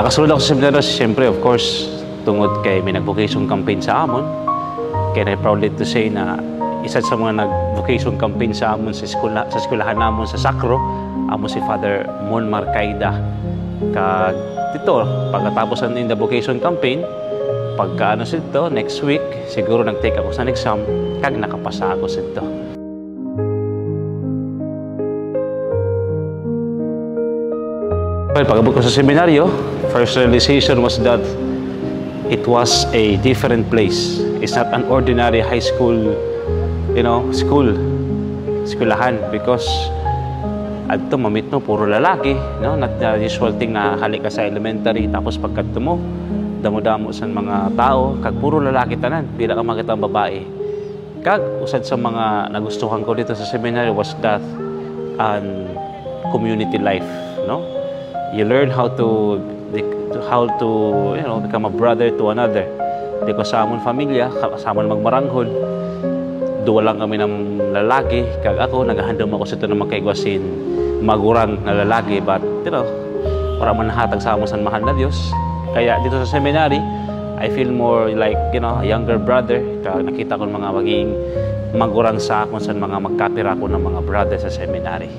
Nakasulod ako sa seminaryo, siyempre, of course, tungod kay may nag-vocation campaign sa amon. Kaya I'm proud to say na isa sa mga nag-vocation campaign sa amon sa eskwelahan namon sa Sacro, amon si Father Mon Marcaida. Kag dito, pagkatapos in the vocation campaign, pagka ano sito, next week, siguro nag-take ako sa exam, kag nakapasa ako sito. Well, pag-abot ko sa seminaryo, first realization was that it was a different place. It's not an ordinary high school, eskwelahan, because adto mamit no puro lalaki, no, not the usual thing na halik ka sa elementary tapos pagkadto mo damo-damo sa mga tao kag puro lalaki tanan, pila ka makita ang babae. Kag usad sa mga nagustuhan ko dito sa seminary was that community life, no? You learn how to become a brother to another. Di ko sa amon pamilya, sa amon magmaranghod, duwa lang kami ng lalaki, kag ako nagahandom ako sa ito na magkaigwasin magurang na lalaki, but para man nahatag sa amon sa mahal na Diyos. Kaya dito sa seminary, I feel more like, a younger brother. Kag nakita ko mga maging magurang sa akon sa mga magkapira ko ng mga brother sa seminary.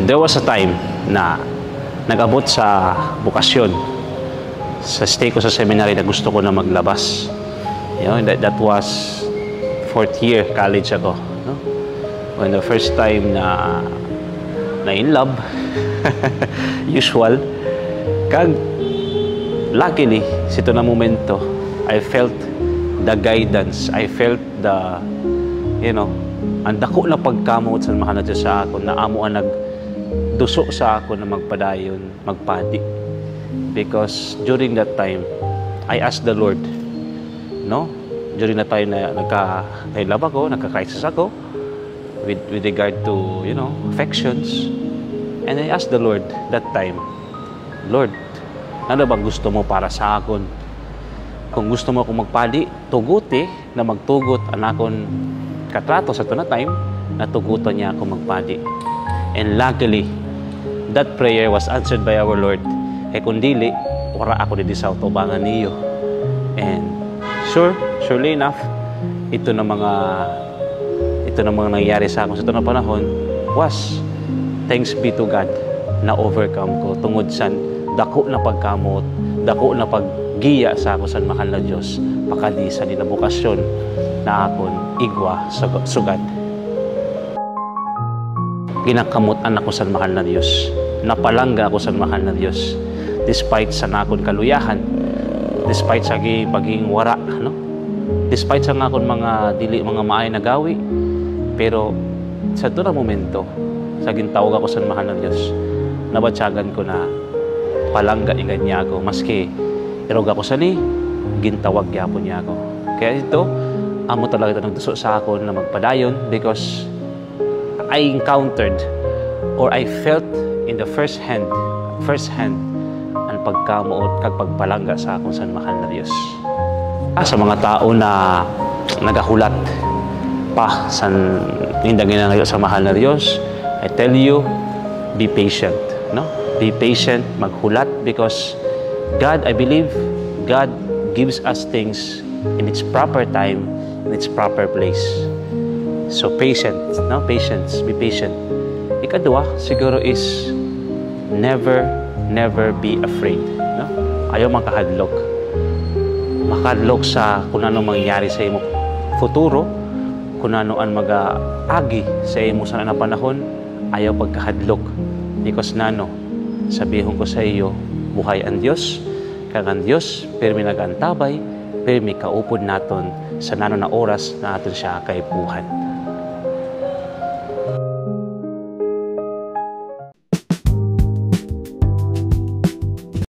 There was a time na nag-abot sa bukasyon sa stay ko sa seminary na gusto ko na maglabas. That was 4th year college ako, no? When the first time na in love, usual. Kag luckily sito na momento, I felt the guidance, I felt the ang dako na pagkamot sa mahal na Diyos sa ako na amo ang duso sa ako na magpadayon, magpadi. Because during that time, I asked the Lord, no? During that time na nagka-love ako, nagka-crisis ako, with regard to, affections. And I asked the Lord that time, Lord, ano bang gusto mo para sa akon? Kung gusto mo akong magpadi, tuguti na magtugot ang akon katrato sa ito na time, natugutan niya ako magpadi. And luckily, that prayer was answered by our Lord. Kung dili, wala ako dito sa utubangan niyo. And surely enough, ito na mga nangyayari sa akin sa ito na panahon was thanks be to God na overcome ko tungod sa dako na pagkamot, dako na paggiya sa ako sa mahal na Diyos, pakadi sa dinabukasyon na akon igwa sugad. Ginakamutan ako sa mahal na Diyos. Napalangga ako sa mahal na Diyos. Despite sa nakon kaluyahan, despite sa paging wara, no? Despite sa nakon mga maay na gawi, pero sa ito na momento, sa gintawag ako sa mahal na Diyos, nabatsagan ko na palangga ingay niya ako. Maski irog ako sa gintawag niya ako. Kaya ito, amo talaga ito nagduso sa ako na magpadayon because I encountered or I felt in the first hand ang pagkamuot kag pagpalangga sa akong sa mahal na Diyos. Sa mga tao na nagahulat pa sa hindagin na sa mahal na Diyos, I tell you, be patient, no? Be patient, maghulat because God, I believe, God gives us things in its proper time, in its proper place. So patience, no? Patience, be patient. Ikadua, siguro is never be afraid, no? Ayaw makahadlok. Makahadlok sa kung ano mangyayari sa imo futuro, kung ano ang mag-agi sa imo sa na panahon, ayaw pagkahadlok. Because sabihon ko sa iyo, buhay ang Diyos, kag ang Diyos, pirmi nagantabay, pirmi kaupod naton sa na oras na aton siya kaipuhan.